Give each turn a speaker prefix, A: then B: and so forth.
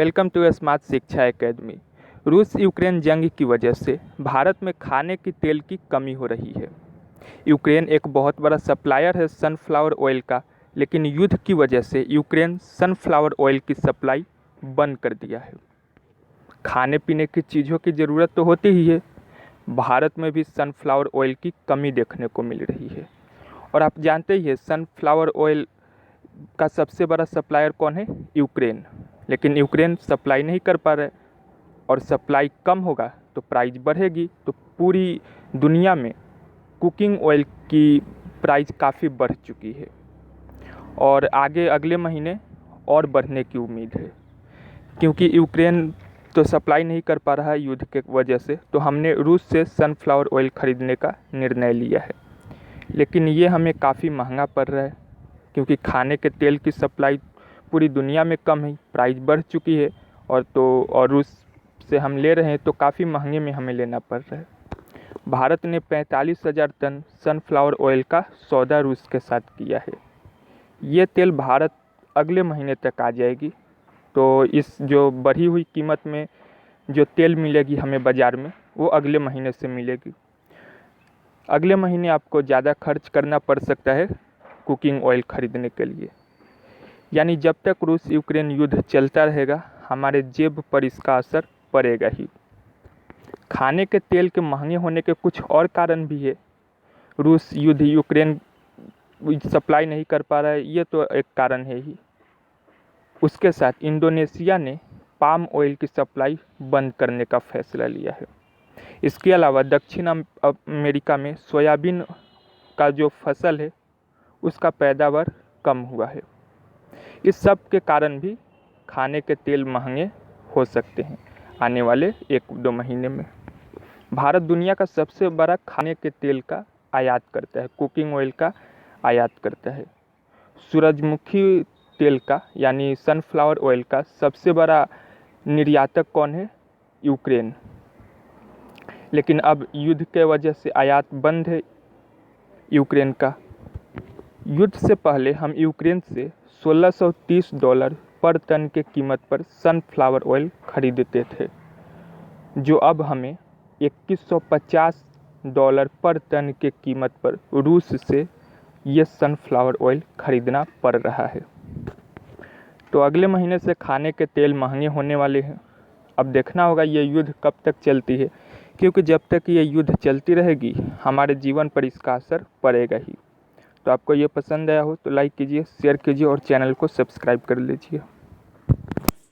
A: Welcome to smart शिक्षा academy. रूस Ukraine जंग की वजह से भारत में खाने की तेल की कमी हो रही है। यूक्रेन एक बहुत बड़ा सप्लायर है सनफ्लावर ऑयल का, लेकिन युद्ध की वजह से यूक्रेन सनफ्लावर ऑयल की सप्लाई बंद कर दिया है। खाने पीने की चीज़ों की ज़रूरत तो होती ही है, भारत में भी सनफ्लावर ऑयल की कमी देखने को मिल रही है। और आप जानते ही हैं सनफ्लावर ऑयल का सबसे बड़ा सप्लायर कौन है? यूक्रेन। लेकिन यूक्रेन सप्लाई नहीं कर पा रहा है, और सप्लाई कम होगा तो प्राइस बढ़ेगी। तो पूरी दुनिया में कुकिंग ऑयल की प्राइस काफ़ी बढ़ चुकी है और आगे अगले महीने और बढ़ने की उम्मीद है, क्योंकि यूक्रेन तो सप्लाई नहीं कर पा रहा है युद्ध के वजह से। तो हमने रूस से सनफ्लावर ऑयल ख़रीदने का निर्णय लिया है, लेकिन ये हमें काफ़ी महंगा पड़ रहा है, क्योंकि खाने के तेल की सप्लाई पूरी दुनिया में कम है, प्राइस बढ़ चुकी है। और रूस से हम ले रहे हैं तो काफ़ी महंगे में हमें लेना पड़ रहा है। भारत ने 45,000 टन सनफ्लावर ऑयल का सौदा रूस के साथ किया है। ये तेल भारत अगले महीने तक आ जाएगी। तो इस जो बढ़ी हुई कीमत में जो तेल मिलेगी हमें बाज़ार में, वो अगले महीने से मिलेगी। अगले महीने आपको ज़्यादा खर्च करना पड़ सकता है कुकिंग ऑयल ख़रीदने के लिए। यानी जब तक रूस यूक्रेन युद्ध चलता रहेगा, हमारे जेब पर इसका असर पड़ेगा ही। खाने के तेल के महंगे होने के कुछ और कारण भी है। रूस युद्ध यूक्रेन सप्लाई नहीं कर पा रहा है, ये तो एक कारण है ही। उसके साथ इंडोनेशिया ने पाम ऑयल की सप्लाई बंद करने का फैसला लिया है। इसके अलावा दक्षिण अमेरिका में सोयाबीन का जो फसल है उसका पैदावार कम हुआ है। इस सब के कारण भी खाने के तेल महंगे हो सकते हैं आने वाले 1-2 महीने में। भारत दुनिया का सबसे बड़ा खाने के तेल का आयात करता है, कुकिंग ऑयल का आयात करता है। सूरजमुखी तेल का यानी सनफ्लावर ऑयल का सबसे बड़ा निर्यातक कौन है? यूक्रेन। लेकिन अब युद्ध के वजह से आयात बंद है यूक्रेन का। युद्ध से पहले हम यूक्रेन से $1630 पर टन के कीमत पर सनफ्लावर ऑयल खरीदते थे, जो अब हमें $2150 पर टन के कीमत पर रूस से ये सनफ्लावर ऑयल खरीदना पड़ रहा है। तो अगले महीने से खाने के तेल महंगे होने वाले हैं। अब देखना होगा ये युद्ध कब तक चलती है, क्योंकि जब तक ये युद्ध चलती रहेगी हमारे जीवन पर इसका असर पड़ेगा ही। तो आपको ये पसंद आया हो तो लाइक कीजिए, शेयर कीजिए और चैनल को सब्सक्राइब कर लीजिए।